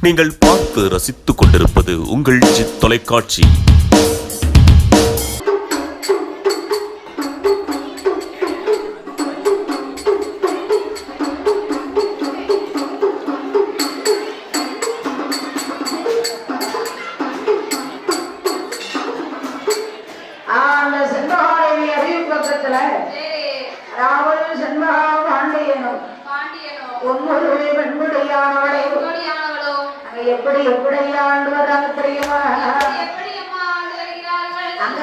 நீங்கள் பார்த்து ரசித்துக் கொண்டிருப்பது உங்கள் ஜித் தொலைக்காட்சி. எப்படி எப்படி ஆண்டு வர்றாங்க தெரியுமா? அங்க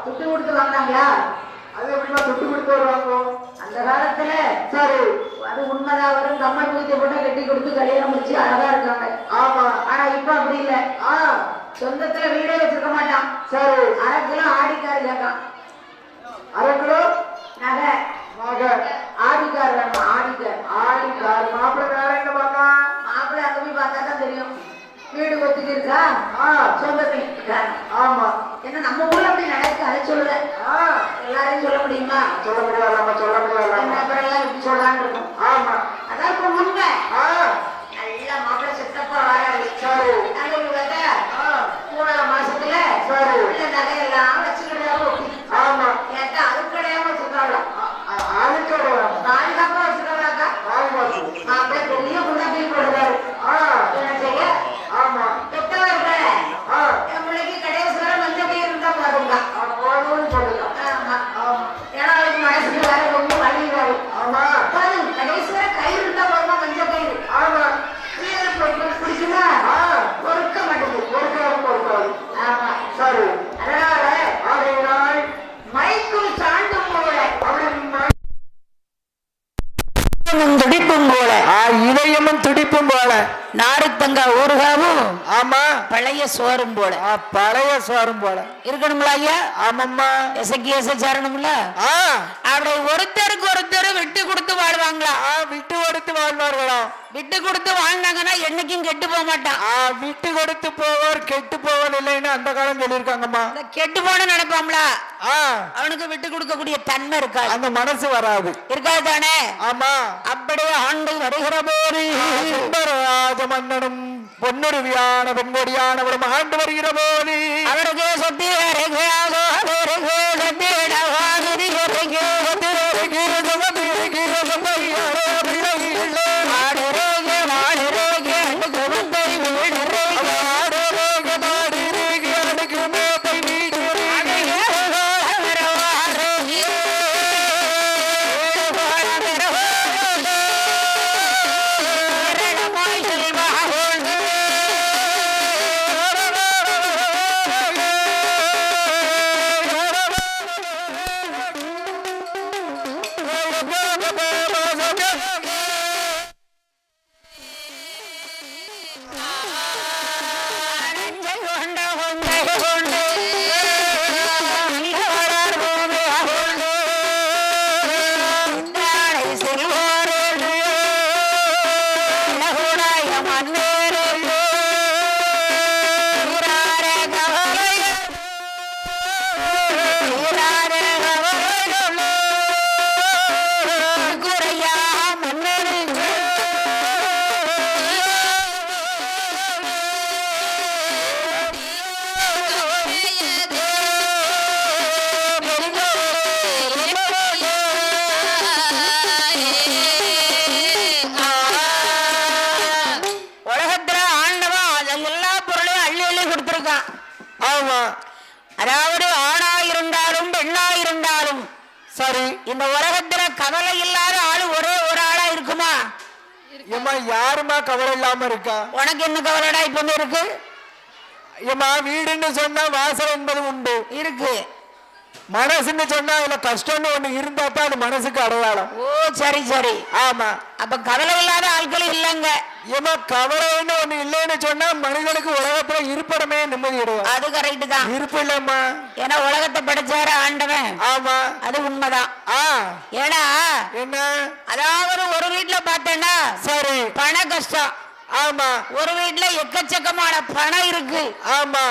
துட்டு கொடுத்து வாங்கினாங்களா? அது எப்படிமா துட்டு கொடுத்து வருவாங்க அந்த காலத்துல? சரி, அது உண்மைதான். வரும் கம்மல் பூஜை போட்டு கட்டி கொடுத்து கல்யாணம் முடிச்சு அழகா இருக்காங்க. ஆமா, ஆனா இப்ப அப்படி இல்ல. சொந்தத்துல வீடே வச்சிருக்க மாட்டான். சரி, அரை கிலோ ஆடிக்காரு கேட்கான். அரை கிலோ நகை ஆடிக்கார் வேணுமா? ஆடிக்கார் மாப்பிள்ளை வேற எங்க பாக்கா? மாப்பிள்ளை அங்க போய் பார்த்தா தான் தெரியும். வீடு ஒத்துக்கு இருக்கா? சொந்தத்தில் இருக்காங்க. ஆமா, என்ன நம்ம ஊர்ல அப்படி நடக்கு? அதை சொல்லுற எல்லாரையும் சொல்ல முடியுமா? சொல்ல முடியாது. நம்ம சொல்ல முடியாது. அப்புறம் எல்லாம் இப்படி சொல்லலான்னு இருக்கும். ஆமா, அதான் இப்ப உண்மை. நல்ல மாப்பிள்ளை செட்டப்பா வராது. சரி, மூணாவது மாசத்துல உள்ள நகையெல்லாம் வச்சுக்கிட்டாலும். ஆமா, கேட்டா அதுக்கடையாம வச்சுக்கிறாங்க. பாதுகாப்பா வச்சுக்கிறாங்கக்கா. மாப்பிள்ளை பெரிய புண்ணாக்கி போடுறாரு. என்ன செய்ய? ஆமா, பெற்றவர்கள் என் பிள்ளைக்கு கடைசி வர மஞ்சள் கயிறு இருந்தா பாருங்க போதும்னு சொல்லுங்க. ஆமா, ஏன்னா அவருக்கு மனசுக்கு வேற ரொம்ப வழிவாரு. ஆமா, கடைசி வர கயிறு இருந்தா போதுமா? மஞ்சள் கயிறு. ஆமா, பிடிக்குமா? பொறுக்க மாட்டேங்குது. ஆமா, சரி. அதனால மைக்குள் சாண்டும் போல துடிப்பும் போல இதயமும் துடிப்பும் போல நாடுத்தங்க ஊறுகாவும். ஆமா, பழைய சோறும் போல. பழைய சோறும் போல இருக்கணும்ல ஐயா? ஆமாம்மா, எசைக்கு எசை சேரணும்ல. அப்படி ஒருத்தருக்கு ஒருத்தர் விட்டு கொடுத்து வாழ்வாங்களா? விட்டு கொடுத்து வாழ்வார்களா? விட்டு கொடுத்து வாழ்ந்தாங்கன்னா என்னைக்கும் கெட்டு போக மாட்டான். விட்டு கொடுத்து போவார் கெட்டு போவது இல்லைன்னு அந்த காலம் சொல்லியிருக்காங்கம்மா. கெட்டு போன நினைப்பாம்ல, அவனுக்கு விட்டு கொடுக்கக்கூடிய தன்மை இருக்காது. அந்த மனசு வராது. இருக்காது தானே? ஆமா, அப்படியே ஆண்டு வருகிற போது மன்னனும் பொன்னுருவியான பொன்கொடியானவரும் ஆண்டு வருகிற போது அவருக்கு சொத்தி அதாவது ஆணா இருந்தாலும் பெண்ணா இருந்தாலும் சரி. இந்த உலகத்துல கவலை இல்லாத ஆளு ஒரே ஒரு ஆளா இருக்குமா? ஏமா யாருமா கவலை இல்லாம இருக்கா? உனக்கு என்ன கவலைடா இப்ப இருக்கு? ஏமா வீடுன்னு சொன்னா வாசல் என்பது உண்டு இருக்கு. மனசுன்னு சொன்னா அதுல கஷ்டம்னு ஒண்ணு இருந்தா தான் அது மனசுக்கு அடையாளம். ஓ சரி சரி. ஆமா. அப்ப கவலை இல்லாத ஆட்கள் இல்லைங்க. ஏமா கவலைன்னு ஒண்ணு இல்லைன்னு சொன்னா மனிதனுக்கு உலகத்துல இருப்பிடமே நிம்மதி கிடையாது. அது கரெக்ட் தான். இருப்பு இல்லம்மா. ஏன்னா உலகத்தை படைச்சாரு ஆண்டவன். ஆமா அது உண்மைதான். ஏன்னா என்ன அதாவது ஒரு வீட்டுல பார்த்தேன்னா சரி பண கஷ்டம். ஆமா. ஒரு வீட்டுல எக்கச்சக்கமான பணம் இருக்கு. ஆமா.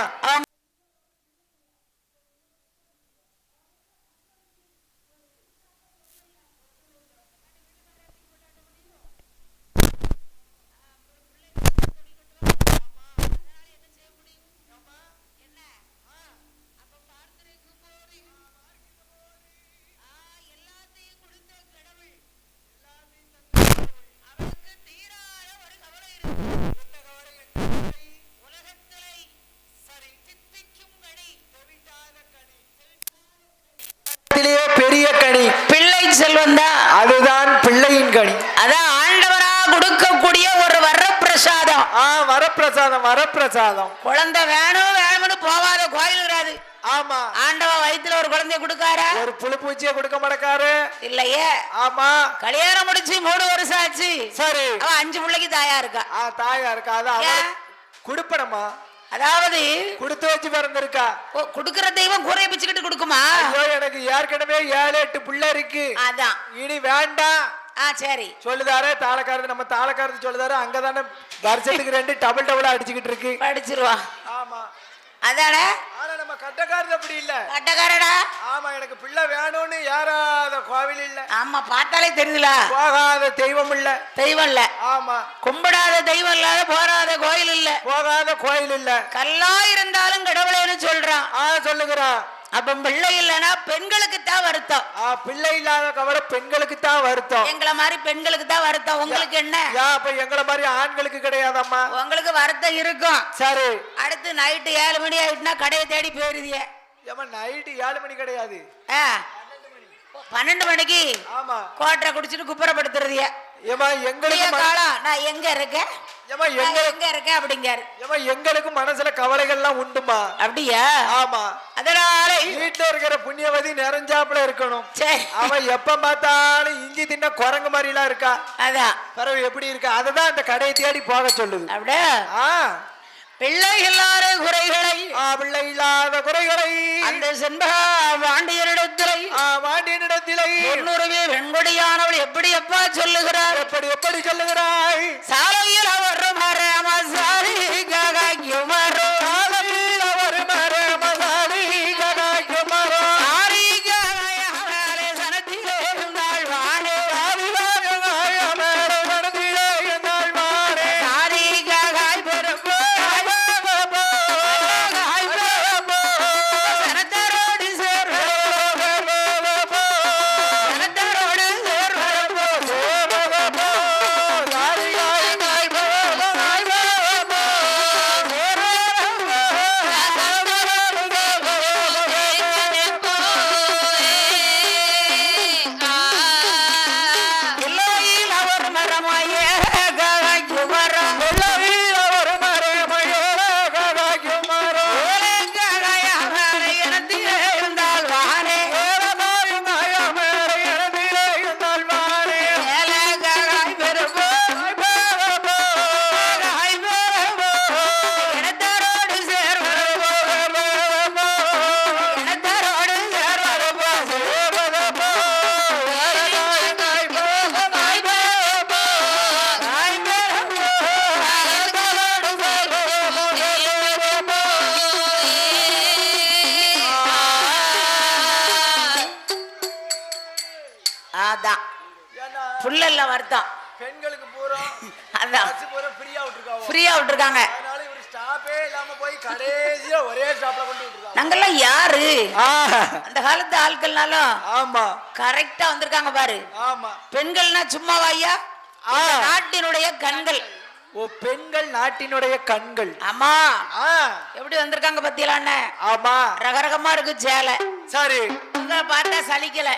பெரிய கனி பிள்ளை செல்வம் தான். அதுதான் பிள்ளையின் கனி. அதான் ஆண்டவரா கொடுக்கக்கூடிய ஒரு வரப்பிரசாதம். வரப்பிரசாதம் வரப்பிரசாதம். குழந்தை வேணும் வேணும்னு போவாத கோயில் வராது. ஆமா. ஆண்டவ வயித்துல ஒரு குழந்தைய கொடுக்காரா? ஒரு புழு பூச்சியை கொடுக்க மாட்டேக்காரு இல்லையே. ஆமா. கல்யாணம் முடிச்சு 3 வருஷம் ஆச்சு. சரி. அவ 5 பிள்ளைக்கு தாயா இருக்கா. தாயா இருக்கா. அதான் குடுப்பனமா. அதாவது கொடுத்து வச்சு பிறந்திருக்கா. குடுக்கிற தெய்வம் கூரைய பிச்சுக்கிட்டு கொடுக்குமா? ஐயோ எனக்கு ஏற்கனவே 7-8 பிள்ளை இருக்கு. அதான் இனி வேண்டாம். சரி சொல்லுதாரு தாளக்காரது. நம்ம தாளக்காரது சொல்லுதாரு அங்கதானே வருஷத்துக்கு 2 டபுள் அடிச்சுக்கிட்டு இருக்கு. படிச்சிருவா. ஆமா. அதானே. ஆனா நம்ம கட்டக்காரது அப்படி இல்ல. கட்டக்காரடா. ஆமா. எனக்கு பிள்ளை வேணும்னு யாராத கோவில் இல்ல. ஆமா பார்த்தாலே தெரியுதுல. போகாத தெய்வம் இல்ல. தெய்வம் இல்ல. ஆமா. கும்பிடாத தெய்வம் இல்லாத போறாத கோயில் இல்ல. போகாத கோயில் இல்ல. கல்லா இருந்தாலும் கடவுளேன்னு சொல்றான். சொல்லுகிறான். அப்ப பிள்ளை இல்லைன்னா பெண்களுக்கு தான் வருத்தம். பிள்ளை இல்லாத கவலை பெண்களுக்கு தான் வருத்தம். எங்களை மாதிரி பெண்களுக்கு தான் வருத்தம். உங்களுக்கு என்ன? அப்ப எங்களை மாதிரி ஆண்களுக்கு கிடையாதம்மா. உங்களுக்கு வருத்தம் இருக்கும். சரி. அடுத்து நைட்டு 7 மணி ஆயிட்டுனா கடையை தேடி போயிருதிய. நைட்டு 7 மணி கிடையாது. 12 மணிக்கு. ஆமா. கோட்டரை குடிச்சிட்டு குப்புறப்படுத்துறதிய. நான் எங்க இருக்கேன் எங்க இருக்கேன் அப்படிங்காரு. எங்களுக்கு மனசுல கவலைகள்லாம் உண்டுமா? அப்படியா? ஆமா. அதனால வீட்டுல இருக்கிற புண்ணியவதி நிறைஞ்சாப்புல இருக்கணும். சரி. அவன் எப்ப பார்த்தாலும் இஞ்சி தின்ன குரங்கு மாதிரி எல்லாம் இருக்கா. அதான் பறவை எப்படி இருக்கா. அததான் அந்த கடையை தேடி போக சொல்லுது. அப்படியே பிள்ளை இல்லாத குறைகளை பிள்ளை இல்லாத குறைகளை அந்த செண்பகா வாண்டியரிடத்திலே பொன்னுருவே வெண்கொடியானவள் எப்படி எப்பா சொல்லுகிறார். எப்படி சொல்லுகிறாய். சாலையில் அவர் மரமசாரி ககாய்க்குமரோ. சாலையில் அவர் மரமசாரி ககாய்க்குமரோ. சாரி ககாயவளே சனத்திலே இருந்தாள் வானே. சனத்திலே இருந்தாள் வானே. சாரி ககாய் பெரும்போ புள்ளல்ல வருத்தம். பெண்களுக்கு பூரா அதான் ஃப்ரீயா விட்டுருக்காங்க. ஃப்ரீயா விட்டுருக்காங்க. அதனால இவர் ஸ்டாப்பே இல்லாம போய் கடைசியா ஒரே ஸ்டாப்ல கொண்டு விட்டுருக்காங்க. நாங்கெல்லாம் யாரு அந்த காலத்து ஆட்கள்னாலும் ஆமா கரெக்டா வந்திருக்காங்க பாரு. ஆமா. பெண்கள்னா சும்மாவா ஐயா? நாட்டினுடைய கண்கள். ஓ, பெண்கள் நாட்டினுடைய கண்கள். ஆமா. ஆ, எப்படி வந்திருக்காங்க பத்தியலான்னு. ஆமா. ரகரகமா இருக்கு சேலை. சரி. உங்களை பார்த்தா சலிக்கல.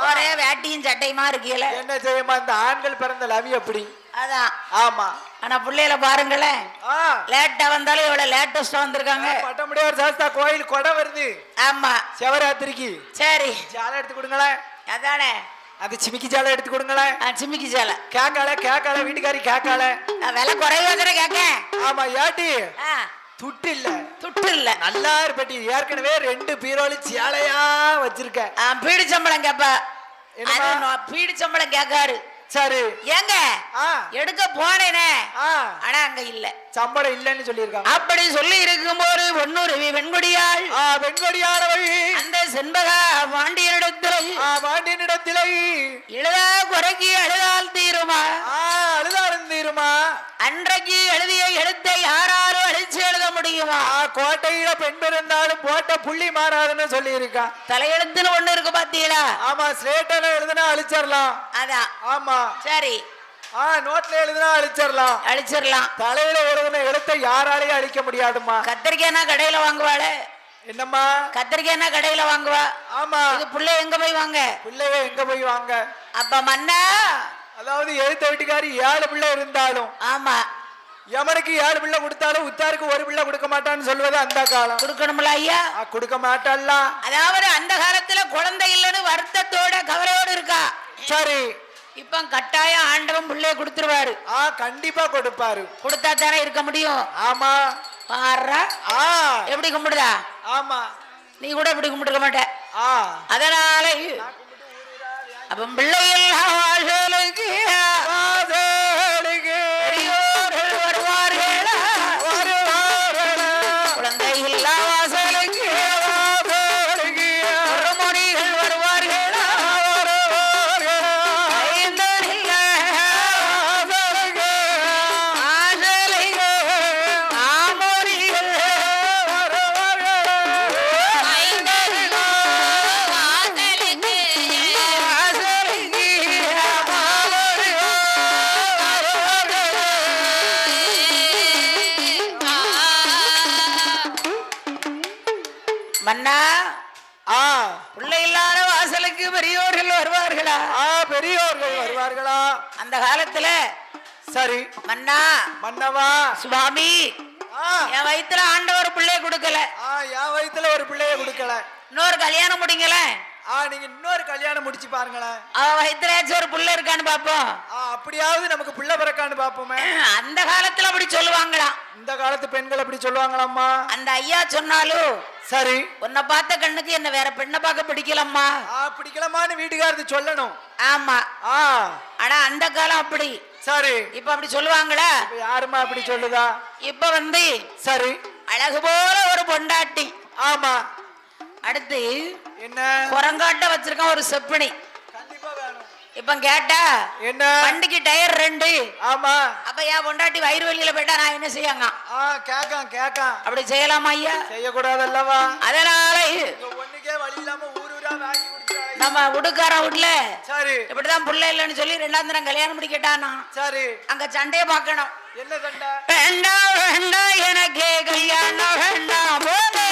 ஒரே வேட்டியும் சட்டையுமா இருக்கல. என்ன செய்யுமா இந்த ஆண்கள் பிறந்த லவி அப்படி. அதான். ஆமா. ஆனா பிள்ளையில பாருங்களேன், லேட்டா வந்தாலும் இவ்வளவு லேட்டஸ்டா வந்திருக்காங்க. பட்டமுடியார் சாஸ்தா கோயில் கொடை வருது. ஆமா. சிவராத்திரிக்கு. சரி, ஜாலை எடுத்து கொடுங்களேன். அதானே. அது சிமிக்கி ஜாலை எடுத்து கொடுங்களேன். சிமிக்கி சேலை கேக்கால வீட்டுக்காரி கேக்கால. விலை குறைவா தானே கேட்க. ஆமா. ஏட்டி துட்டு இல்ல. துட்டு இல்ல. நல்லா இருப்பட்டி. ஏற்கனவே 2 பீரோலி சேலையா வச்சிருக்க. பீடி சம்பளம் கேப்ப. பீடி சம்பளம் கேட்காரு. சரி. ஏங்க எடுக்க போனேனே, ஆனா அங்க இல்ல, சம்பளம் இல்லன்னு சொல்லியிருக்காங்க. அப்படி சொல்லி இருக்கும்போது ஒன்னூருவி வெண்கொடியாள் வெண்கொடியானவள் அந்த செண்பக பாண்டியனிடத்திலே எழுதா குறைக்கு அழுதால் தீருமா. அழுதாலும் தீருமா. அன்றைக்கு எழுதிய எழுத்தை யாராலும் அழிச்சு எழுத முடியுமா. கோட்டையில பெண் இருந்தாலும் போட்ட புள்ளி மாறாதுன்னு சொல்லி இருக்கான். தலையெழுத்துன்னு ஒண்ணு இருக்கு பாத்தீங்களா. ஆமா. ஸ்லேட்டால எழுதுனா அழிச்சிடலாம். அதான். ஆமா. சரி. நோட்ல எழுதுனா அழிச்சிடலாம். தலையில எழுதுன எழுத்தை யாராலையும் அழிக்க முடியாதுமா. கத்திரிக்காய்னா கடையில வாங்குவாளே. என்னம்மா? கத்திரிக்காய்னா கடையில வாங்குவா. ஆமா. இது புள்ளை எங்க போய் வாங்க? பிள்ளைய எங்க போய் வாங்க? அப்ப மன்னா, அதாவது எழுத்த வீட்டுக்காரி 7 பிள்ளை இருந்தாலும், ஆமா, எமனுக்கு 7 பிள்ளை கொடுத்தாலும் உத்தாருக்கு 1 பிள்ளை கொடுக்க மாட்டான்னு சொல்வது அந்த காலம். கொடுக்கணும்ல ஐயா? கொடுக்க மாட்டாள்ல. அதாவது அந்த காலத்துல குழந்தை இல்லைன்னு வருத்தத்தோட கவலையோடு இருக்கா. சரி. இப்ப கட்டாயம் ஆண்டவன் பிள்ளைய கொடுத்துருவாரு. கண்டிப்பா கொடுப்பாரு. கொடுத்தா தானே இருக்க முடியும். ஆமா. பாரு எப்படி கும்பிடுதா. ஆமா. நீ கூட எப்படி கும்பிட்டுக்க மாட்ட. அதனால அப்ப பிள்ளைகள் மன்னா, பிள்ளை இல்லாத வாசலுக்கு பெரியோர்கள் வருவார்களா? பெரியோர்கள் வருவார்களா அந்த காலத்துல? சரி மன்னா. மன்னவா. சுவாமி, என் வயித்துல ஆண்டவர் பிள்ளைய கொடுக்கல. என் வயித்துல ஒரு பிள்ளைய கொடுக்கல. இன்னொரு கல்யாணம் முடிங்கல. நீங்க இன்னொரு கல்யாணம் முடிச்சு பாருங்களேன். அவ வயித்துல ஒரு புள்ள இருக்கான்னு பாப்போம். அப்படியாவது நமக்கு புள்ள பிறக்கான்னு பாப்போமே. அந்த காலத்துல அப்படி சொல்லுவாங்களா? இந்த காலத்து பெண்கள் அப்படி சொல்லுவாங்களாம்மா? அந்த ஐயா சொன்னாலும் சரி. உன்னை பார்த்த கண்ணுக்கு என்ன வேற பெண்ணை பார்க்க பிடிக்கலம்மா. பிடிக்கலமான்னு வீட்டுக்காரது சொல்லணும். ஆமா. ஆனா அந்த காலம் அப்படி. சரி. இப்ப அப்படி சொல்லுவாங்களா? யாருமா அப்படி சொல்லுதா? இப்ப சரி அழகு போல ஒரு பொண்டாட்டி. ஆமா. அடுத்து என்ன? குரங்காட்ட வச்சிருக்கான் ஒரு செப்பனி. கண்டிப்பா வேணும். இப்ப கேட்டா என்ன? வண்டிக்கு டயர் 2. ஆமா. அப்ப என் பொண்டாட்டி வயிறு வலியில போயிட்டா நான் என்ன செய்யாங்க? கேக்கான். அப்படி செய்யலாமா ஐயா? செய்யக்கூடாது அல்லவா? அதனால ஒண்ணுக்கே வழி இல்லாம ஊரூரா வாங்கி கொடுத்தாங்க. நம்ம உடுக்கார வீட்டுல சரி இப்படிதான் புள்ள இல்லைன்னு சொல்லி 2ஆம் தரம் கல்யாணம் முடிக்கட்டானா. சரி. அங்க சண்டைய பார்க்கணும். என்ன சண்டை? வேண்டாம் எனக்கு கல்யாணம் வேண்டாம் போதே.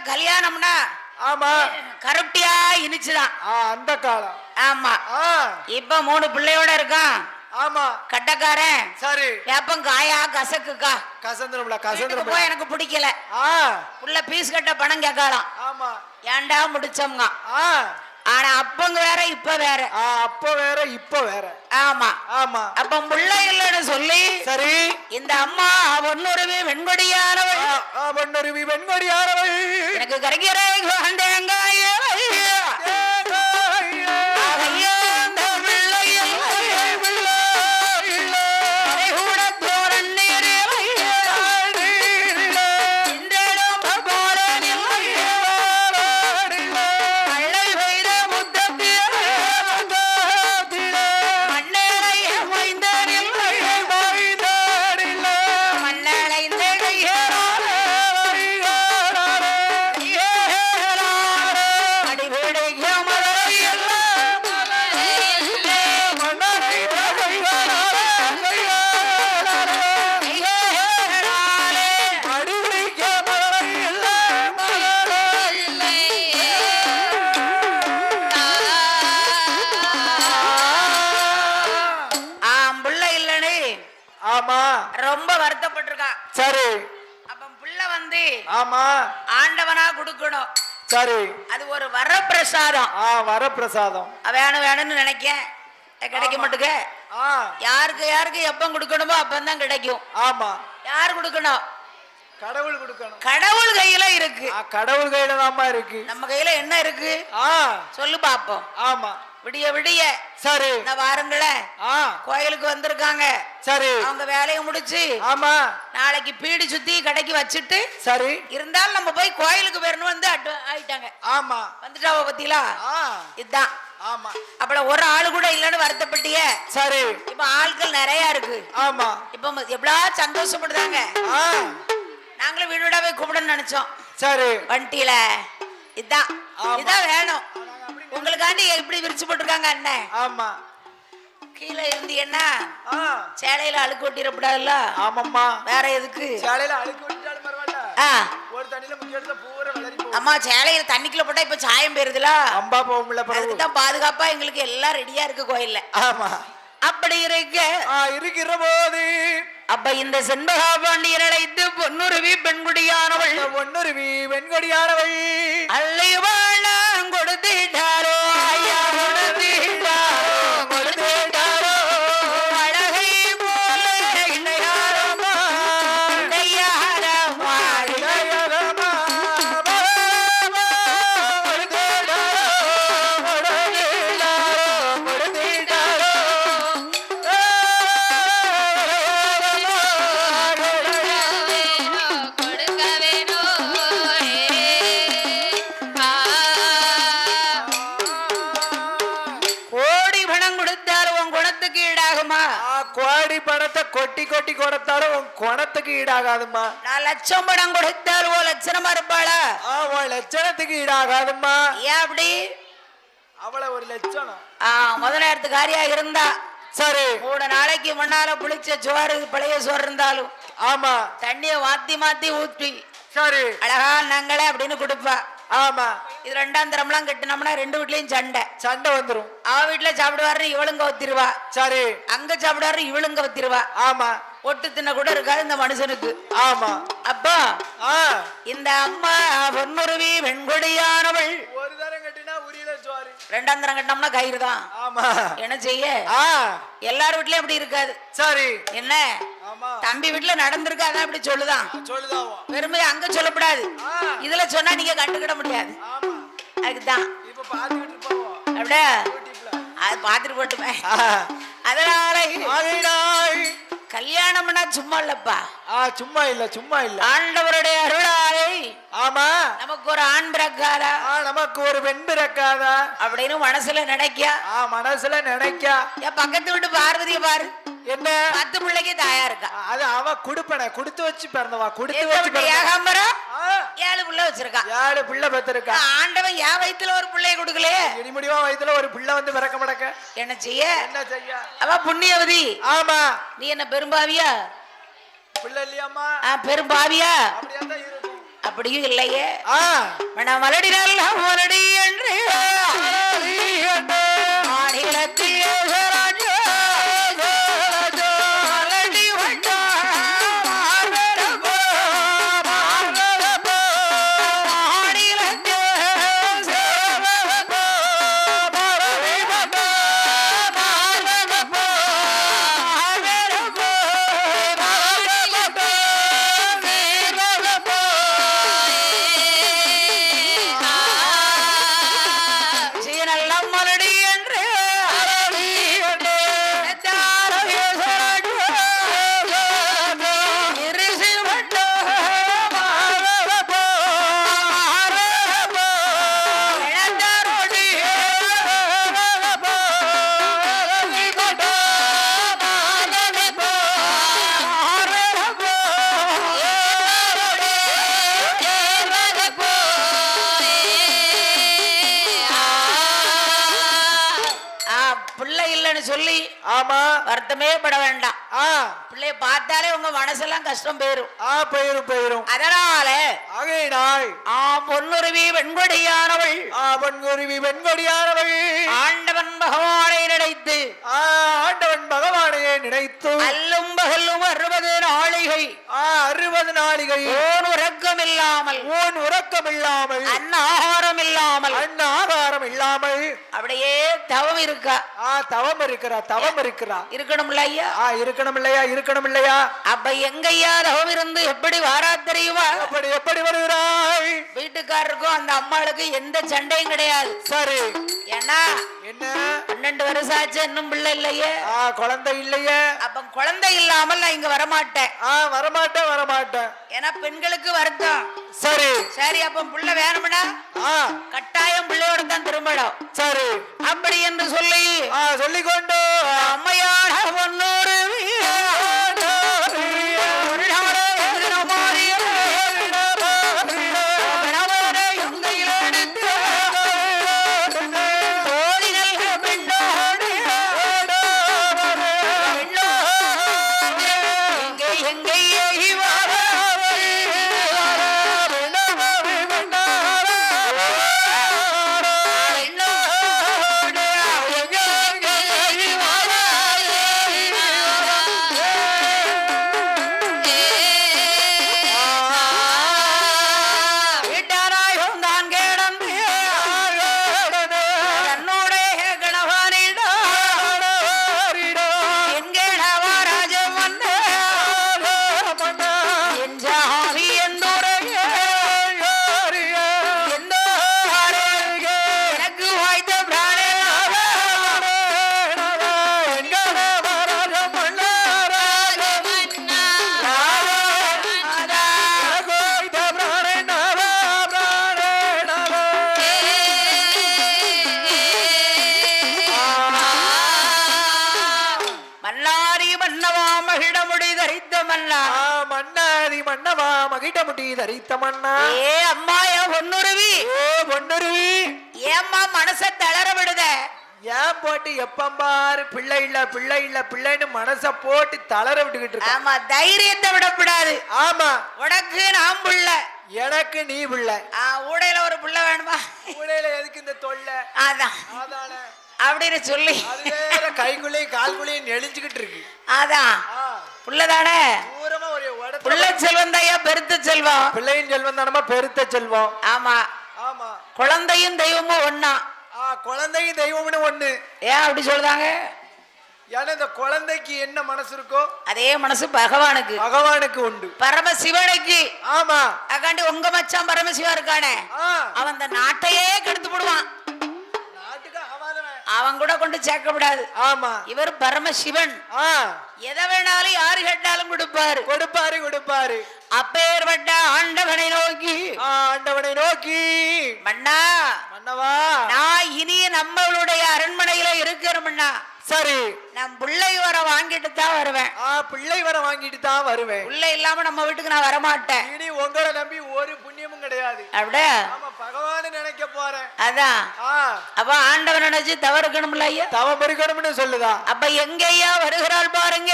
கல்யாணம்னா ஆமா கருப்டியா இனிச்சுதான் அந்த காலம். ஆமா. இப்ப 3 பிள்ளையோட இருக்கான். ஆமா கட்டக்காரன் சரி வேப்பம் காயா கசக்குக்கா கசந்துரும்ல வீட்டுக்கு போய் எனக்கு பிடிக்கல ஆ புள்ள பீஸ் கட்ட பணம் கேட்கலாம் ஆமா ஏன்டா முடிச்சோம்ங்க ஆ ஆனா அப்பங்க வேற இப்ப வேற அப்ப வேற இப்ப வேற ஆமா ஆமா அப்ப முள்ள இல்லன்னு சொல்லி சரி இந்த அம்மா ஒன்னுருவி வெண்கொடியானவள் பொன்னருவி வெண்கொடியானவள் எனக்கு கரைக்கிற தேங்காய ரொம்ப வருத்தப்பட்டிருக்கா சரி அப்ப புள்ள வந்து ஆமா ஆண்டவனா கொடுக்கணும் சரி அது ஒரு வரப்பிரசாதம் வரப்பிரசாதம் வேணும் வேணும்னு நினைக்க கிடைக்க மாட்டுக்கு யாருக்கு யாருக்கு எப்ப கொடுக்கணுமோ அப்பந்தான் கிடைக்கும் ஆமா யார் கொடுக்கணும் கடவுள் கொடுக்கணும் கடவுள் கையில இருக்கு கடவுள் கையில தான்மா இருக்கு நம்ம கையில என்ன இருக்கு சொல்லு பாப்போம் ஆமா விடிய விடிய சரி இந்த வாருங்களேன் கோயிலுக்கு வந்திருக்காங்க சரி அவங்க வேலையை முடிச்சு ஆமா நாளைக்கு பீடி சுத்தி கடைக்கு வச்சுட்டு சரி இருந்தாலும் நம்ம போய் கோயிலுக்கு வரணும் வந்து ஆயிட்டாங்க ஆமா வந்துட்டாவ பத்திலா இதுதான் ஆமா அப்பல ஒரு ஆளு கூட இல்லன்னு வருத்தப்பட்டிய சரி இப்ப ஆட்கள் நிறைய இருக்கு ஆமா இப்ப எவ்வளவு சந்தோஷப்படுதாங்க நாங்களும் வீடு விடாவே கூப்பிடணும்னு நினைச்சோம் சரி வண்டியில இதான் இதான் வேணும் உங்களுக்காண்டி எப்படி விரிச்சு போட்டிருக்காங்க அண்ணன் ஆமா கீழே இருந்தீங்கன்னா சேலையில அழுக்கு ஒட்டிடக்கூடாதுல்ல ஆமாம்மா வேற எதுக்கு சேலையில அழுக்கு ஒட்டிட்டாலும் பரவாயில்ல ஒரு தண்ணியில முக்கிய இடத்துல பூரா வளரி போகும் அம்மா சேலையில தண்ணிக்குள்ள போட்டா இப்ப சாயம் போயிருதுல அம்பா போகும்ல அதுக்கு தான் பாதுகாப்பா எங்களுக்கு எல்லாம் ரெடியா இருக்கு கோயில்ல ஆமா அப்படி இருக்க இருக்கிற போது அப்ப இந்த செண்பகா பாண்டியன் அழைத்து பொன்னுருவி பெண்குடியானவள் வெண்கொடியானவள் அள்ளிவாழ கொடுத்துட்டாரோ ஐயா கொடுத்துட்டாரோ அழகை போல இணையாரமா கோடி பணத்தை கொட்டி கொட்டி கொடுத்தாலும் உன் குணத்துக்கு ஈடாகாதுமா நான் லட்சம் பணம் கொடுத்தாலும் ஓ லட்சணமா இருப்பாளா உன் லட்சணத்துக்கு ஈடாகாதுமா ஏன் அப்படி அவளை ஒரு லட்சணம் முதல் நேரத்துக்காரியா இருந்தா சரி 3 நாளைக்கு முன்னால புளிச்ச சோறு பழைய சோறு இருந்தாலும் ஆமா தண்ணிய மாத்தி மாத்தி ஊற்றி சரி அழகா நாங்களே அப்படின்னு கொடுப்பா ஆமா இது 2ஆம் தரம்லாம் கட்டினோம்னா 2 வீட்லயும் சண்டை வந்துரும் அவ வீட்டுல சாப்பிடுவாரு இவளுங்க ஒத்திருவா சரி அங்க சாப்பிடுவாரு இவளுங்க ஒத்திருவா ஆமா ஒட்டு தின்ன கூட இருக்காது இந்த மனுஷனுக்கு ஆமா அப்போ இந்த அம்மா பொன்னுருவி வெண்கொடியானவள் ஒரு தரம் கட்டினா உரியல சோறு 2ஆம் தரம் கட்டினோம்னா கயிறு தான் ஆமா என்ன செய்ய எல்லார் வீட்லயும் அப்படி இருக்காது சரி என்ன தம்பி வீட்டுல நடந்திருக்கு அதான் அப்படி சொல்லுதான் பெருமை அங்க சொல்லப்படாது இதுல சொன்னா நீங்க கண்டுக்கிட முடியாது அதுக்குதான் அப்படியே அது பாத்துட்டு போட்டுமே அதனால கல்யாணம்னா சும்மா இல்லப்பா சும்மா இல்ல ஆண்டவருடைய அருளாலை ஆமா நமக்கு ஒரு ஆண் பிறக்காதா நமக்கு ஒரு பெண் பிறக்காதா அப்படின்னு மனசுல நினைக்க என் பக்கத்து வீட்டு பார்வதியை பாரு என்ன 10 பிள்ளைக்கு தாயா இருக்கா அது அவ குடுப்பன குடுத்து வச்சு பிறந்தவா குடுத்து வச்சு ஏகாம்பரம் 7 பிள்ளை வச்சிருக்கா 7 பிள்ளை பெற்றிருக்கா ஆண்டவன் என் வயித்துல ஒரு பிள்ளைய கொடுக்கலையே இனிமடிவா வயித்துல ஒரு பிள்ளை வந்து பிறக்க மடக்க என்ன செய்ய அவ புண்ணியவதி ஆமா நீ என்ன பெரும்பாவியா பிள்ளை இல்லையாமா பெரும்பாவியா அப்படியே இருக்கும் அப்படியும் இல்லையே மலடி நல்ல மலடி என்று மாநிலத்தில் ஆமா வருத்தமே பட வேண்டாம். பிள்ளைய பார்த்தாலே உங்க மனசெல்லாம் கஷ்டம் போயிரும். போயிரும் அதனால ஆகையினாய் பொன்னுருவி வெண்கொடியானவள் ஆண்டவன் பகவானை நினைத்து அல்லும் பகலும் 60 நாளிகை 60 நாளிகை உறக்கம் இல்லாமல் அன்னாகாரம் இல்லாமல் அப்படியே தவம் இருக்கா. தவம் இருக்கிறா இருக்கணும் இல்லையா? அப்ப எங்கய்யா தவம் இருந்து எப்படி வாரா தெரியுமா? எப்படி வருகிறாய்? வீட்டுக்காரருக்கும் அந்த அம்மாளுக்கு எந்த சண்டையும் கிடையாது. சரி. ஏன்னா என்ன 12 வருஷம் ஆச்சு, இன்னும் பிள்ளை இல்லையே, குழந்தை இல்லையே. அப்ப குழந்தை இல்லாமல் நான் இங்க வரமாட்டேன். வரமாட்டேன். ஏன்னா பெண்களுக்கு வருத்தம். சரி அப்ப பிள்ளை வேணும்னா கட்டாயம் பிள்ளையோட தான் திரும்பணும். சரி அப்படி என்று சொல்லிக்கொண்டு அம்மையான பொன்னோடு ஏம்மா மனச தளர விடுத? ஏன் போட்டு எப்பம்பாரு பிள்ளை இல்லன்னு மனச போட்டு தளர விட்டுக்கிட்டு இருக்க? ஆமா, தைரியத்தை விடக்கூடாது. ஆமா, உனக்கு நான் புள்ள, எனக்கு நீ புள்ள. ஊடையில ஒரு புள்ள வேணுமா? ஊடையில எதுக்கு இந்த தொல்லை? அதான் அப்படின்னு சொல்லி கைக்குள்ளேயும் கால்குள்ளேயும் நெளிஞ்சுக்கிட்டு இருக்கு. அதான் புள்ளதானே, புள்ள செல்வம் தாயா பெருத்த செல்வம். பிள்ளையின் செல்வம் தானமா பெருத்த செல்வம். ஆமா, குழந்தையும் தெய்வமும் ஒன்னா. குழந்தையும் தெய்வம்னு ஒண்ணு. ஏன் அப்படி சொல்றாங்க? ஏன்னா இந்த குழந்தைக்கு என்ன மனசு இருக்கோ அதே மனசு பகவானுக்கு உண்டு, பரமசிவனுக்கு. ஆமா, அக்காண்டி உங்க மச்சான் பரமசிவா இருக்கானே, அவன் இந்த நாட்டையே கெடுத்து போடுவான். அவன் கூட கொண்டு சேர்க்கப்படாது. ஆமா, இவர் பரமசிவன். எதை வேணாலும் யாரு கேட்டாலும் கொடுப்பாரு. அப்பேற்பட்ட ஆண்டவனை நோக்கி மன்னவா, நான் இனி நம்மளுடைய அரண்மனையில இருக்கிறோம்னா சரி, நான் பிள்ளை வர வாங்கிட்டு தான் வருவேன். பிள்ளை இல்லாம நம்ம வீட்டுக்கு நான் வரமாட்டேன். இனி உங்களை நம்பி ஒரு புண்ணியமும் கிடையாது. அப்படியே பகவான் நினைக்க போறேன். அதான் அப்ப ஆண்டவன் நினைச்சு தவறுக்கணும்ல ஐயா, தவம் இருக்கணும்னு சொல்லுதா. அப்ப எங்கய்யா வருகிறாள் பாருங்க.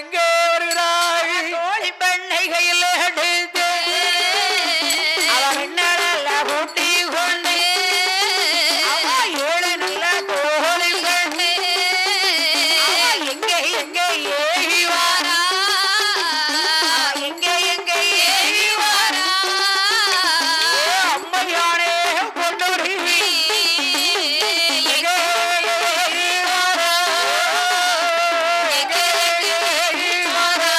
எங்க வருகிறாள்? தோழி பெண்ணை கையில் எடுத்து அவன் என்னடல்ல கூட்டி கொண்டு ஏழு நல்ல தோழி பெண்ணு எங்கே ஏகி வாரா, எங்கே ஏகி வாரா, அம்மையானே பொன்னுருவி எங்கே ஏகி வாரா, எங்கே ஏகி வாரா.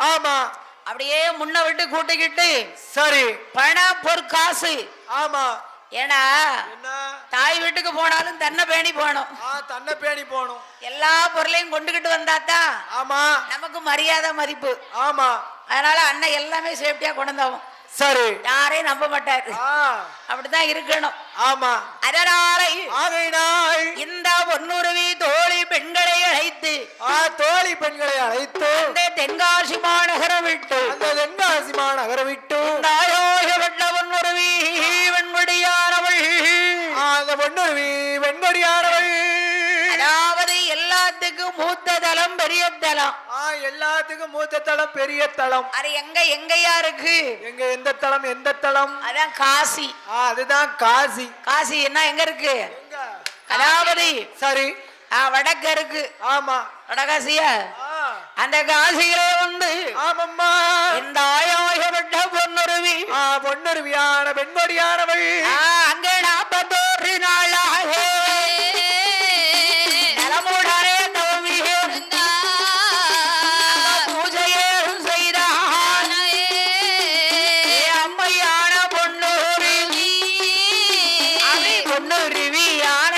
ஆமா. அப்படியே முன்ன விட்டு கூட்டிக்கிட்டு சரி. பணம் பொற்காசு. ஆமா. ஏன்னா என்ன தாய் வீட்டுக்கு போனாலும் தன்னை பேணி போகணும். தன்னை பேணி போகணும். எல்லா பொருளையும் கொண்டுகிட்டு வந்தாதான் ஆமா நமக்கு மரியாதை மதிப்பு. ஆமா. அதனால அண்ணன் எல்லாமே சேஃப்டியா கொண்டு வந்தோம். சரி. யாரையும் நம்ப மாட்டாரு. அப்படிதான் இருக்கணும். ஆமா. அதனால இந்த பொன்னுருவி தோழி பெண்களை அழைத்து தோழி பெண்களை அழைத்து அந்த தென்காசி மாநகரம் விட்டு தாயோகப்பட்ட பொன்னுருவி வெண்கொடியானவள். அந்த பொன்னுருவி வெண்கொடியானவள் அதாவது எல்லாத்துக்கும் மூத்த தலம் பெரிய தலம். எல்லாத்துக்கும் மூத்த தலம் பெரிய தலம். அது எங்கயா இருக்கு? எந்த தலம்? எந்த தலம்? அதான் காசி. அதுதான் காசி. காசி என்ன எங்க இருக்கு? அதாவது சரி வடக்கு இருக்கு. ஆமா வடகாசியா? அந்த காசியிலே வந்து ஆமம்மா இந்த ஆயோகப்பட்ட பொன்னுருவி பொன்னுருவியான பெண்கொடியானவள் அங்கே 41 நாளாக நலமுடனே தவமியே பூஜையே செய்தாள். அம்மையான பொன்னுருவி பொன்னுருவியான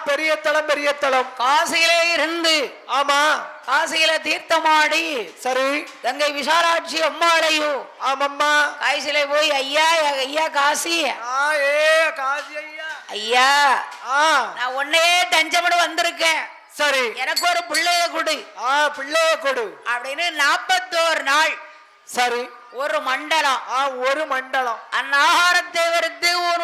பெரிய தலம் பெரிய தலம். காசியிலே இருந்து ஆமா காசியில தீர்த்தமாடி சரி கங்கை விசாலாட்சி அம்மாளையும் ஆமம்மா காசியில போய் ஐயா ஐயா காசி காசி ஐயா நான் உன்னையே தஞ்சமிட வந்திருக்கேன். சரி எனக்கு ஒரு பிள்ளைய கொடு. பிள்ளைய கொடு அப்படின்னு 41 நாள். சரி ஒரு மண்டலம். ஒரு மண்டலம். அந்நாகாரத்தை வெறுத்து உன்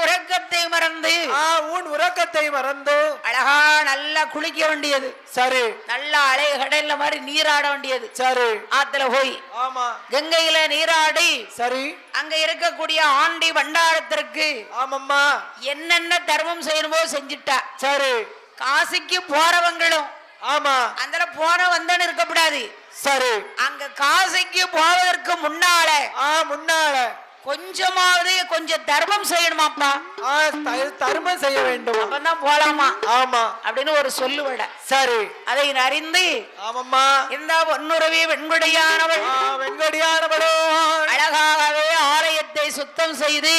உறக்கத்தை மறந்து அழகா நல்லா குளிக்க வேண்டியது. சரி நல்லா அலை கடல்ல மாதிரி நீராட வேண்டியது. சரி ஆத்துல போய் ஆமா கங்கையில நீராடி சரி அங்க இருக்கக்கூடிய ஆண்டி பண்டாரத்திற்கு ஆமம்மா என்னென்ன தர்மம் செய்யணுமோ செஞ்சுட்டா. சரி காசிக்கு போறவங்களும் ஆமா அந்த போன வந்தன்னு இருக்கப்படாது. சரி அங்க காசிக்கு போவதற்கு முன்னால கொஞ்சமாவது கொஞ்சம் தர்மம் செய்யணுமாப்பா. தர்மம் செய்ய வேண்டும். அப்பதான் போலாமா? ஆமா அப்படின்னு ஒரு சொல்லுவட. சரி அதை அறிந்து ஆமம்மா இந்த பொன்னுருவி வெண்கொடியானவள் அழகாகவே ஆலயத்தை சுத்தம் செய்து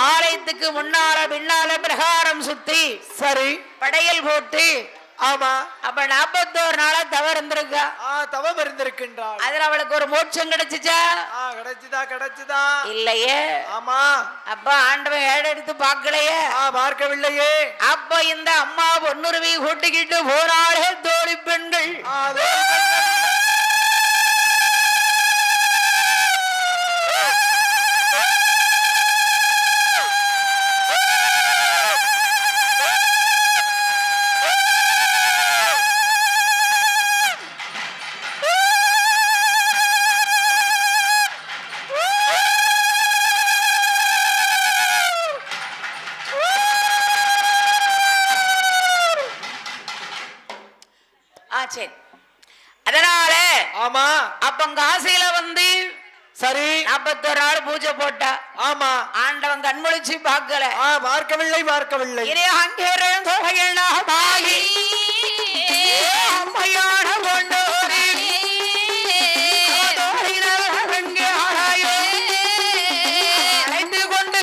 ஆலயத்துக்கு முன்னால பின்னால பிரகாரம் சுத்தி சரி படையல் போட்டு ஆமா அப்ப 41 நாளா தவறு இருந்திருக்கா. தவம் இருந்திருக்கின்றாள். அதுல அவளுக்கு ஒரு மோட்சம் கிடைச்சுச்சா? கிடைச்சுதா இல்லையே. ஆமா அப்ப ஆண்டவன் ஏடு எடுத்து பார்க்கலையே. பார்க்கவில்லையே. அப்ப இந்த அம்மா பொன்னுருவி கூட்டிக்கிட்டு போனாலே தோழி பெண்கள் அதனால ஆமா அப்ப காசியில வந்து சரி 41 நாள் பூஜை போட்டா. ஆமா ஆண்டவன் கண்முழிச்சு பார்க்கல. பார்க்கவில்லை. இனி அங்கே அம்மையான கொண்டு அழைத்து கொண்டு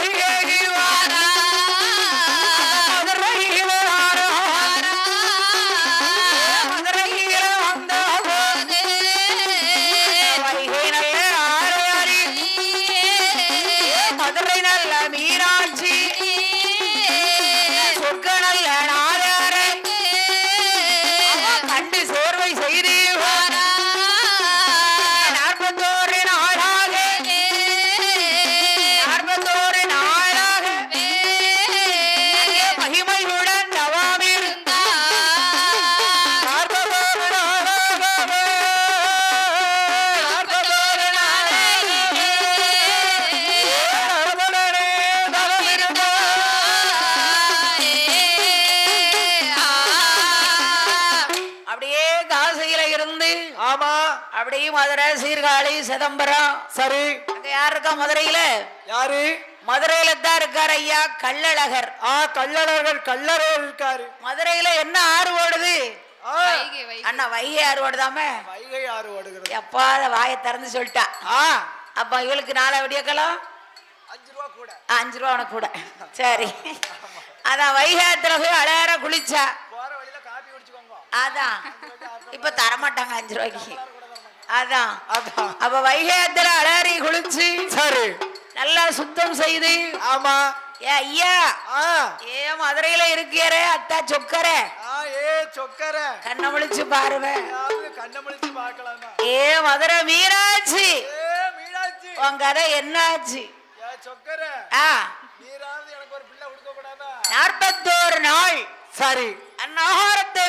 அப்படியே மதுரை சீர்காழி சிதம்பரம். சரி. அங்க யார் இருக்கா மதுரையில? யாரு? மதுரையில தான் இருக்காரு ஐயா கள்ளழகர். கள்ளழகர் கள்ளழகர் இருக்காரு. மதுரையில என்ன ஆறு ஓடுது? அண்ணா வைகை ஆறு ஓடுதாமே. வைகை ஆறு ஓடுகிறது. எப்பா வாயை திறந்து சொல்லிட்டா. அப்ப இவளுக்கு நாளை விடியக்கலாம் 5 ரூபா கூட. 5 ரூபா உனக்கு கூட. சரி. அதான் வைகாத்துல போய் அழகா குளிச்சா. போற வழியில காபி குடிச்சுக்கோங்க. அதான் இப்ப தரமாட்டாங்க 5 ரூபாய்க்கு. அதான் அப்ப வைகாத்துல அழகி குளிச்சு சரி நல்லா சுத்தம் செய்து. ஆமா. ஏ ஐயா ஏ மதுரையில இருக்கிறே அத்தா சொக்கரே. சொக்கர கண்ணை முழிச்சு பாருவே. கண்ணை முழிச்சு பார்க்கலாமா? ஏ மதுரை மீனாட்சி மீனாட்சி உன் கதை என்னாச்சு? சொக்கர நீராவது எனக்கு ஒரு பிள்ளை கொடுக்க கூடாதா? 41 நாள் சரி அன்னாகாரத்தை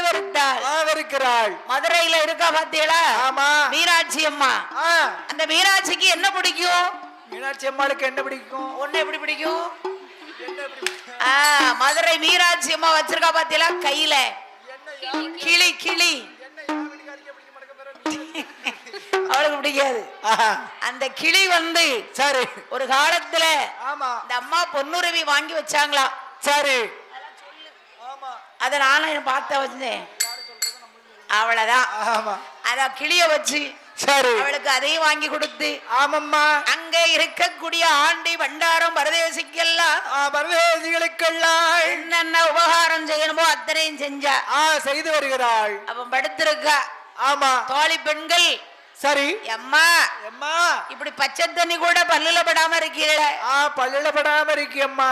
வெறுக்கிறாள். மதுரையில இருக்கா பாத்தீங்களா? ஆமா. மீனாட்சி அம்மா. அந்த மீனாட்சிக்கு என்ன பிடிக்கும்? மீனாட்சி அம்மாளுக்கு என்ன பிடிக்கும்? ஒண்ணு எப்படி பிடிக்கும்? மதுரை மீனாட்சி அம்மா வச்சிருக்கா பாத்தீங்களா கையில கிளி கிளி. அவளுக்கு பிடிக்காது அந்த கிளி வந்து. சரி ஒரு காலத்துல இந்த அம்மா பொன்னுருவி வாங்கி வச்சாங்களா. சரி அத நானும் பார்த்த வச்சேன். அவ்வளவுதான். அத கிளிய வச்சு சரி அவளுக்கு அதையும் வாங்கி கொடுத்து. ஆமாம்மா. அங்க இருக்கக்கூடிய ஆண்டி பண்டாரம் பரதேசிகளுக்கெல்லாம் என்னென்ன உபகாரம் செய்யணுமோ அத்தனையும் செஞ்சா. செய்து வருகிறாள். அப்ப படுத்திருக்கா. ஆமா தோழி பெண்கள். சரி அம்மா அம்மா இப்படி பச்சை தண்ணி கூட பல்லுல படாம இருக்கீங்கள. பல்லுல படாம இருக்கியம்மா.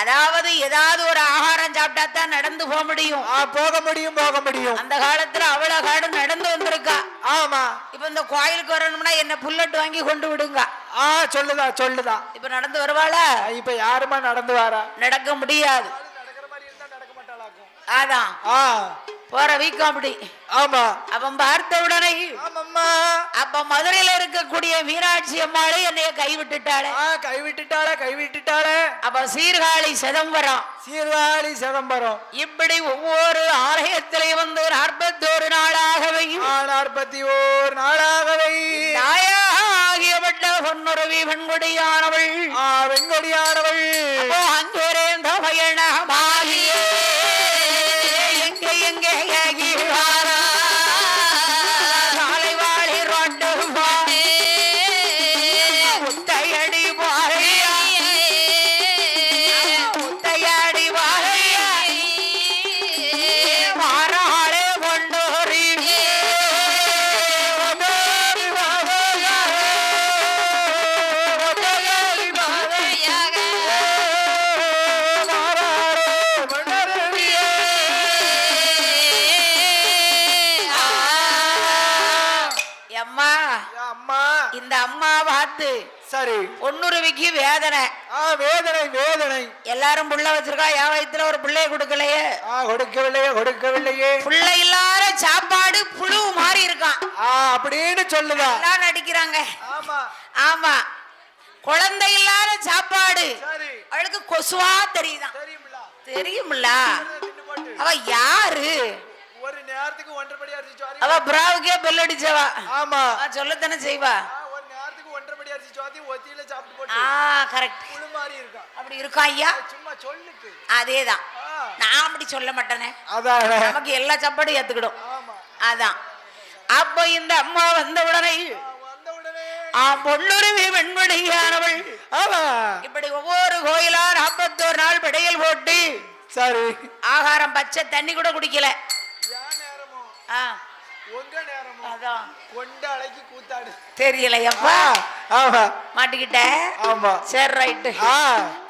அதாவது ஏதாவது ஒரு ஆகாரம் சாப்பிட்டா தான் நடந்து போக முடியும். போக முடியும். அந்த காலத்துல அவ்வளவு காடு நடந்து வந்திருக்கா. ஆமா. இப்ப இந்த கோயிலுக்கு வரணும்னா என்ன புல்லட் வாங்கி கொண்டு விடுங்க. சொல்லுதா இப்ப நடந்து வருவாளா? இப்ப யாருமா நடந்து வாரா? நடக்க முடியாது. அதான் போற வீக்கம் அப்படி. ஆமா. அவன் பார்த்த உடனே அப்ப மதுரையில இருக்கக்கூடிய மீனாட்சி அம்மாளே என்னைய கைவிட்டுட்டாளே. அப்ப சீர்காழி சிதம்பரம் இப்படி ஒவ்வொரு ஆலயத்திலையும் வந்து 41 நாளாகவே நாயாகியப்பட்ட பொன்னுருவி வெண்கொடியானவள் அங்கிருந்த பயணமாகியே எங்கே சாலைவாழி ரோட்டு முத்தையடி பாறையா மாறாளே பொன்னூரி இந்த அம்மா பார்த்து. சரி பொன்னுருவிக்கு வேதனை. எல்லாரும் புள்ள வச்சிருக்கா. என் வயித்துல ஒரு பிள்ளைய கொடுக்கலையே. கொடுக்கவில்லையே. புள்ள இல்லாத சாப்பாடு புழு மாறி இருக்கான் அப்படின்னு சொல்லுதா. எல்லாரும் நடிக்கிறாங்க. ஆமா குழந்தை இல்லாத சாப்பாடு அவளுக்கு கொசுவா தெரியுதான். தெரியுமில்ல அவ யாரு? ஒரு நேரத்துக்கு 1.5 படி அரிசி அவ பிராவுக்கே பெல் அடிச்சவா. ஆமா சொல்லத்தானே செய்வா. ஒரு நேரத்துக்கு 1.5 படி அரிசி சோதி ஒத்தியில சாப்பிட்டு போட்டு. கரெக்ட். புழு மாதிரி இருக்கா. அப்படி இருக்கா ஐயா? சும்மா சொல்லுக்கு. அதேதான். நான் அப்படி சொல்ல மாட்டேனே. அதான் நமக்கு எல்லா சாப்பாடும் ஏத்துக்கிடும். ஆமா அதான். அப்ப இந்த அம்மா வந்த உடனே பொன்னுருவி வெண்கொடியானவள் இப்படி ஒவ்வொரு கோயிலா 41 நாள் படையல் போட்டு. சரி ஆகாரம் பச்சை தண்ணி கூட குடிக்கல. தெரியலையப்பா. மாட்டிக்கிட்ட. சரி ரைட்டு.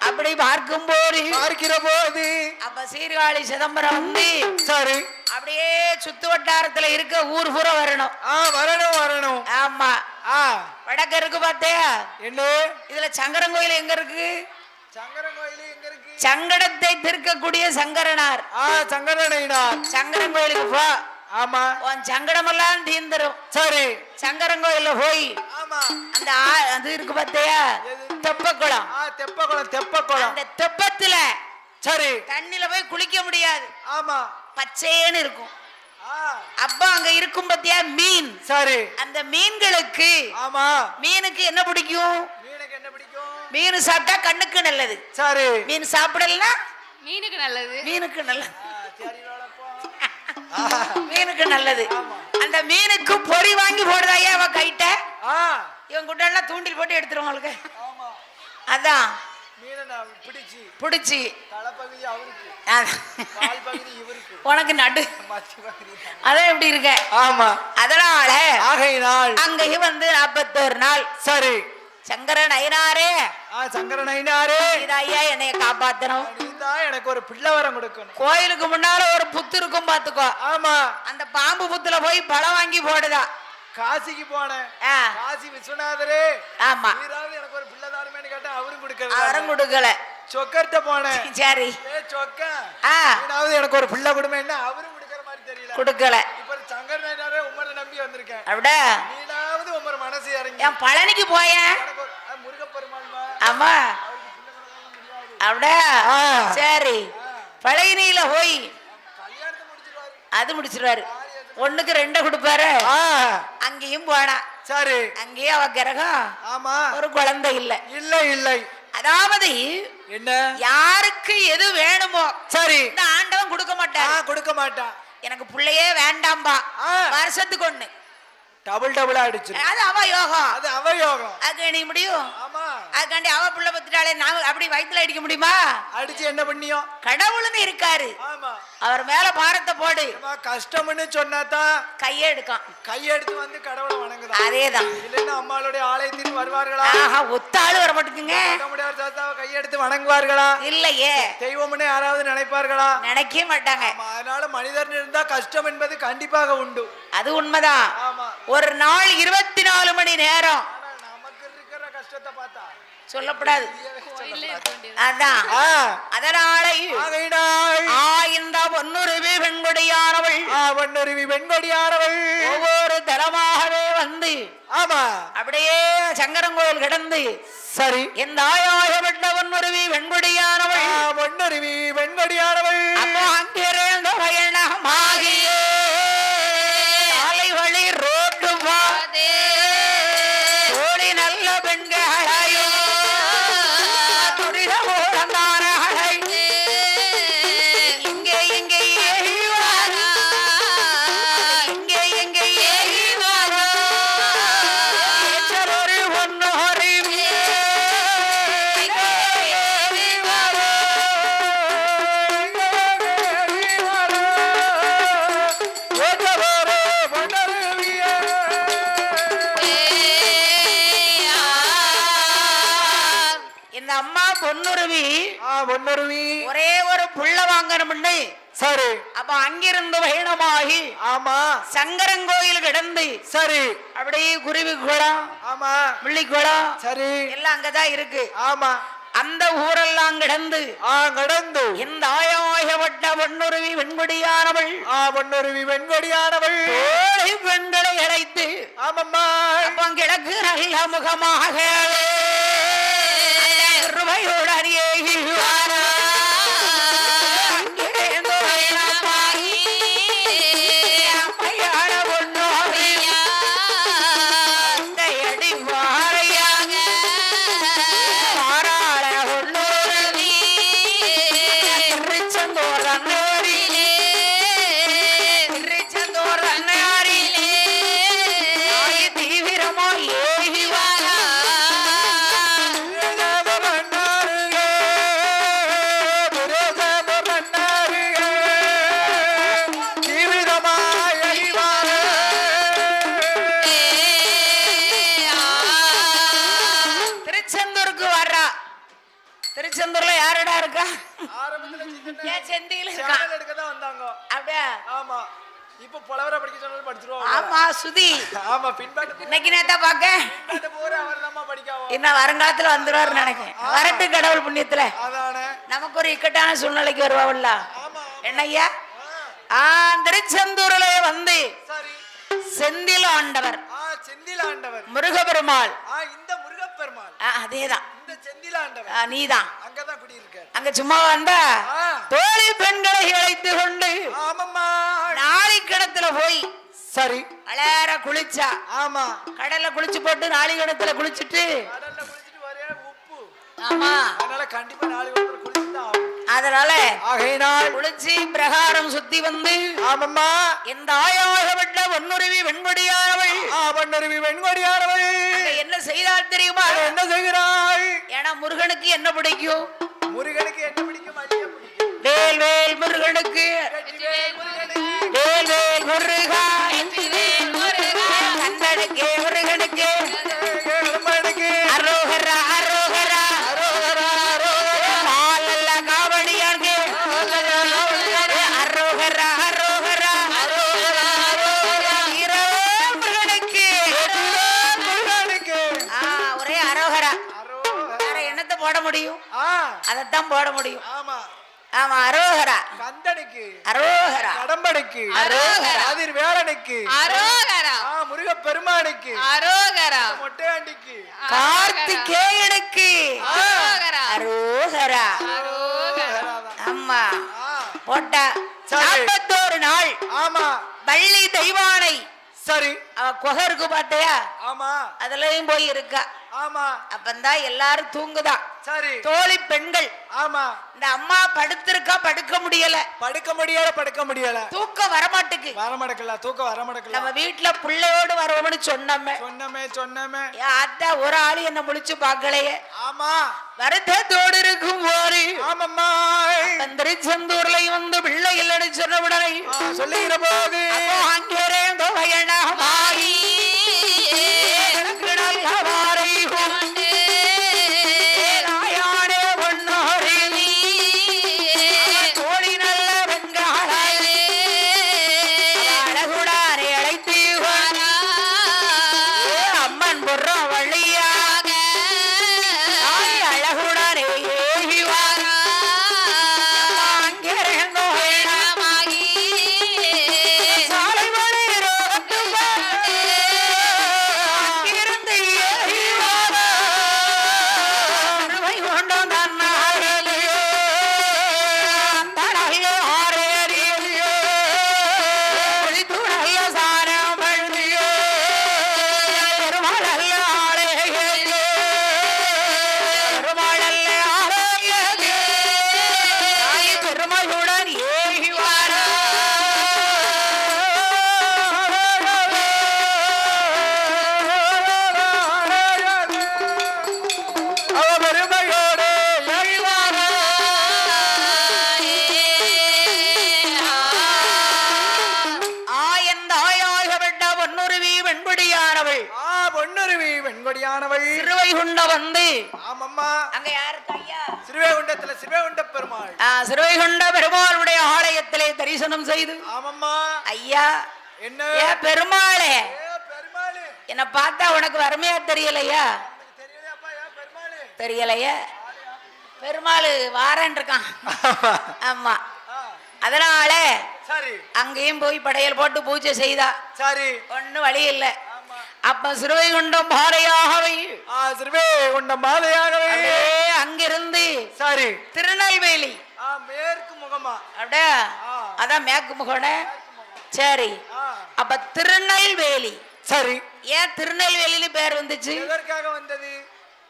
அப்படி பார்க்கிற போது அப்ப சீர்காழி சிதம்பரம் வந்து. சரி அப்படியே சுத்து வட்டாரத்துல இருக்க ஊர் பூரா வரணும். வரணும். ஆமா வடக்கு இருக்கு பாத்தியா? என்ன இதுல சங்கரன் எங்க இருக்கு? சங்கடத்தை தீர்க்கக்கூடிய சங்கரனார். சங்கரன் கோயிலுக்கு போ. ஆமா உன் சங்கடம் எல்லாம் தீர்ந்துரும். சரி சங்கரன் கோயில போய் அந்த அது இருக்கு பாத்தியா தெப்பக்குளம். அந்த தெப்பத்துல சரி தண்ணில போய் குளிக்க முடியாது. ஆமா பச்சைன்னு இருக்கும். அப்ப அங்க இருக்கும் பத்தியா மீன். சரி. அந்த மீன்களுக்கு ஆமா மீனுக்கு என்ன பிடிக்கும்? மீனுக்கு என்ன பிடிக்கும்? மீன் சாப்பிட்டா கண்ணுக்கு நல்லது. சரி. மீன் சாப்பிடலனா மீனுக்கு நல்லது. மீனுக்கு நல்லது. மீனுக்கு நல்லது. அந்த மீனுக்கு பொறி வாங்கி போடுதாயா அவ கைட்ட. இவன் குட்ட எல்லாம் தூண்டில் போட்டு எடுத்துருவாங்க. அதான் பிடிச்சி தலைப்பகுதி அவருக்கு, அதான் பகுதி இவருக்கு, உனக்கு நடு அதான் எப்படி இருக்க. ஆமா அதனால ஆகையினால் அங்கேயும் வந்து 41 நாள். சரி. சங்கரன் ஐயனாரே, சங்கரன் ஐயனாரே, ஐயா என்னைய காப்பாத்தணும். நீதான் எனக்கு ஒரு பிள்ளை வரம் கொடுக்கணும். கோயிலுக்கு முன்னால ஒரு புத்து இருக்கும் பாத்துக்கோ. ஆமா. அந்த பாம்பு புத்துல போய் பழம் வாங்கி போடுதா. காசிக்கு போனேன். காசி விஸ்வநாதரே, ஆமா, நீராவது எனக்கு ஒரு பிள்ளை தாருமேன்னு கேட்டா அவரும் கொடுக்கல. அவரும் கொடுக்கல. சொக்கர்ட்ட போனேன். சரி. சொக்க, நீராவது எனக்கு ஒரு பிள்ளை கொடுமேன்னு அவரும் கொடுக்கற மாதிரி தெரியல. கொடுக்கல. இப்ப சங்கரன் ஐயனாரே உம்மரை நம்பி வந்திருக்கேன். அப்படியே நீனாவது உம்மர் மனசு இறங்கி என் பழனிக்கு போயேன். முருகப்பெருமான். ஆமா அப்படியே. சரி. பழனியில போய் அது முடிச்சிருவாரு. 1க்கு 2 கொடுப்பாரு. அங்கேயும் போனா. சரி. அங்கேயும் அவ கிரகம். ஆமா. ஒரு குழந்தை இல்ல. இல்ல இல்லை. அதாவது என்ன, யாருக்கு எது வேணுமோ சரி இந்த ஆண்டவன் கொடுக்க மாட்டான். கொடுக்க மாட்டான். எனக்கு பிள்ளையே வேண்டாம்பா. வருஷத்துக்கு 1 டபுள் அடிச்சு. அது அவ யோகம். அது அவ யோகம். அது நீ முடியும். ஆமா. அதுக்காண்டி அவ புள்ள பத்துட்டாலே நான் அப்படி வயித்துல அடிக்க முடியுமா? அடிச்சு என்ன பண்ணியும்? கடவுள்னு இருக்காரு. ஆமா. அவர் மேல பாரத்தை போடு. கஷ்டம்னு சொன்னாதான் கையை எடுக்கும். கையெடுத்து வந்து கடவுளை வணங்குதா. அதேதான். இல்லைன்னா அம்மாளுடைய ஆலயத்திற்கு வருவார்களா? ஒத்த ஆளு வர மாட்டேங்குங்க. கையெடுத்து வணங்குவார்களா? இல்லையே. தெய்வம்னு யாராவது நினைப்பார்களா? நினைக்கவே மாட்டாங்க. அதனால மனிதன் இருந்தா கஷ்டம் என்பது கண்டிப்பாக உண்டு. அது உண்மைதான். ஆமா. ஒரு நாள் 24 மணி நேரம் நமக்கு இருக்கிற கஷ்டத்தை பார்த்தா சொல்லப்படாது. அதான். அதனால இந்த பொன்னுருவி வெண்கொடியானவள், பொன்னுருவி வெண்கொடியானவள் ஒவ்வொரு தலமாகவே வந்து ஆமா அப்படியே சங்கரங்கோயில் கிடந்து சரி இந்த ஆயாயப்பட்ட பொன்னுருவி வெண்கொடியானவள், பொன்னுருவி வெண்கொடியானவள் அப்போ அங்கிருந்த பயணமாகியே வழி ரோட்டு பாதே ஓடி நல்ல பெண்களையோ துரித ஓடந்தானகளை இங்கே இங்கே ஏறிவாரா, இங்கே இங்கே ஏறிவாரா ஏற்றலொரு ஒன்னொருவி ஏறிவாரா ஏற்றலொரு இந்த அம்மா பொன்னுருவி பொன்னுருவி ஒரே ஒரு புள்ள வாங்கணும்னு சரி அப்ப அங்கிருந்து பயணமாகி ஆமா சங்கரங்கோயில் கிடந்து சரி அப்படியே குருவி குளம் ஆமா முள்ளி குளம் சரி எல்லாம் அங்கதான் இருக்கு. ஆமா. அந்த ஊரெல்லாம் கிடந்து கடந்து இந்த ஆயாயப்பட்ட பொன்னுருவி வெண்கொடியானவள், பொன்னுருவி வெண்கொடியானவள் பெண்களை அழைத்து ஆமம்மா அப்ப கிடக்கு நல்ல முகமாக ரூபாயோட திருச்செந்தூர்ல யாரடா இருக்கா? செந்தில் இருக்கா? அப்படியே. ஆமா. இப்ப புலவர படிக்க சொன்னாலும் படிச்சிருவோம். ஆமா சுதி. ஆமா பின்பாட்டு இன்னைக்கு நேத்தா பாக்க. பின்பாட்டு போற அவர்தாம்மா படிக்காவோ. இன்ன வருங்காலத்துல வந்துருவாரு நினைக்கிறேன். வரட்டு கடவுள் புண்ணியத்துல. அதானே. நமக்கு ஒரு இக்கட்டான சூழ்நிலைக்கு வருவாவல்ல. ஆமா. என்னய்யா? திருச்செந்தூர்ல வந்து சரி செந்தில் ஆண்டவர். செந்தில் ஆண்டவர் முருகப்பெருமாள். இந்த முருகப்பெருமாள் அதேதான். இந்த செந்தில் ஆண்டவர் நீதான். அங்கதான் குடியிருக்காரு. அங்க சும்மா வந்தா ஆ. தோழி பெண்களை அழைத்து கொண்டு ஆமாம்மா. நாளை கிணத்துல போய் சரி. அழற குளிச்சா. ஆமா. கடல்ல குளிச்சு போட்டு நாளை கிணத்துல குளிச்சுட்டு. கடல்ல குளிச்சிட்டு ஒரே உப்பு. ஆமா. அதனால கண்டிப்பா நாளை கிணத்துல குளிச்சுதான் ஆகணும். அதனால ஆகையினால் குளிச்சு பிரகாரம் சுத்தி வந்து. ஆமாம்மா. இந்த ஆயாகப்பட்ட பொன்னுருவி வெண்கொடியானவள். பொன்னுருவி வெண்கொடியானவள் என்ன செய்தால் தெரியுமா? என்ன செய்கிறாள்? ஏன்னா முருகனுக்கு என்ன பிடிக்கும்? முருகனுக்கு என்ன பிடிக்கும்? அடிய பிடிக்கும். வேல் வேல் முருகனுக்கு. வேல் வேல் முருகா. கண்ணனுக்கு முருகனுக்கு. அரோகரா அரோகரா மாலல்ல காவடியார்க்கு. அரோகரா அரோகரா முருகனுக்கு. ஒரே அரோகரா. வேற என்னத்தை போட முடியும்? அதைத்தான் போட முடியும். ஆமா. ஆமா அரோகரா. கந்தனுக்கு. அரோகரா. கடம்பனுக்கு. அரோகரா. அதிர் வேலனுக்கு. அரோகரா. முருக பெருமானுக்கு. அரோகரா. மொட்டையாண்டிக்கு. கார்த்திகேயனுக்கு. அரோகரா. அரோகரா. ஆமா போட்டா 41 நாள். ஆமா. வள்ளி தெய்வானை. சரி. அவ குகருக்கு பாத்தியா? ஆமா. அதுலயும் போய் இருக்கா. ஆமா. அப்பந்தான் எல்லாரும் தூங்குதா. சரி. தோழி பெண்கள். ஆமா. இந்த அம்மா படுத்திருக்கா, படுக்க முடியல. படுக்க முடியல. தூக்கம் வரமாட்டுக்கு. வரமாட்டக்கல. தூக்கம் வரமாட்டக்கல. நம்ம வீட்டுல பிள்ளையோடு வரவோம்னு சொன்னமே. சொன்னமே. அத்தா ஒரு ஆளு என்ன முடிச்சு பாக்கலையே. ஆமா. வருத்தத்தோடு இருக்கும் போது. ஆமாம்மா. திருச்செந்தூர்லயும் வந்து பிள்ளை இல்லைன்னு சொன்ன உடனே சொல்லுகிற போது அங்கே மாறி சிறுவைகுண்ட வந்து. ஆமாம்மா. அங்க யாரு ஐயா? சிறுவைகுண்டத்துல சிறுவைகுண்ட பெருமாள். சிறுவைகுண்ட பெருமாளுடைய ஆலயத்திலே தரிசனம் செய்து. ஆமாம்மா. ஐயா என்ன பெருமாளே, பெருமாளே என்ன பார்த்தா உனக்கு வறுமையா தெரியலையா? தெரியலையா? பெருமாள் வாரன் இருக்கான். ஆமா. அதனால சரி அங்கேயும் போய் படையல் போட்டு பூஜை செய்தா. சரி. ஒன்னும் வழி இல்லை. அப்ப சிறுவைகுண்டம் மாலையாகவே. சிறுவைகுண்டம் மாலையாகவே அங்கிருந்து. சரி. திருநெல்வேலி மேற்கு முகமா? அப்படியே அதான் மேற்கு முகோட. சரி. அப்ப திருநெல்வேலி. சரி. ஏன் திருநெல்வேலின்னு பேர் வந்துச்சு? எதற்காக வந்தது?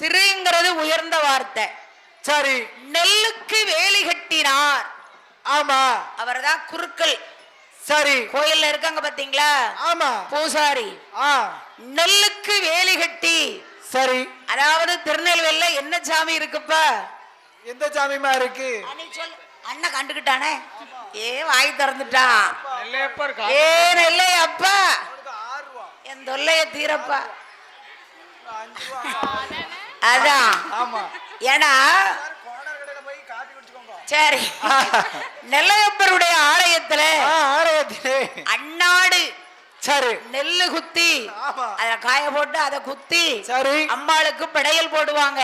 திருங்கிறது உயர்ந்த வார்த்தை. சரி. நெல்லுக்கு வேலி கட்டினார். ஆமா. அவர்தான் குருக்கள். சரி. கோயில்ல இருக்காங்க பாத்தீங்களா? ஆமா. பூசாரி. நெல்லுக்கு வேலி கட்டி. சரி. அதாவது திருநெல்வேலியில என்ன சாமி இருக்குப்பா? எந்த சாமிமா இருக்கு? அண்ணன் கண்டுகிட்டானே. வாய் திறந்துட்டான். ஏ நெல்லையப்பா, என் தொல்லைய தீரப்பா. அதான். ஏன்னா சரி. நெல்லையப்பருடைய ஆலயத்துல அன்னாடு. சரி. நெல்லு குத்தி அத காய போட்டு அதை குத்தி. சரி. அம்பாளுக்கு படையல் போடுவாங்க.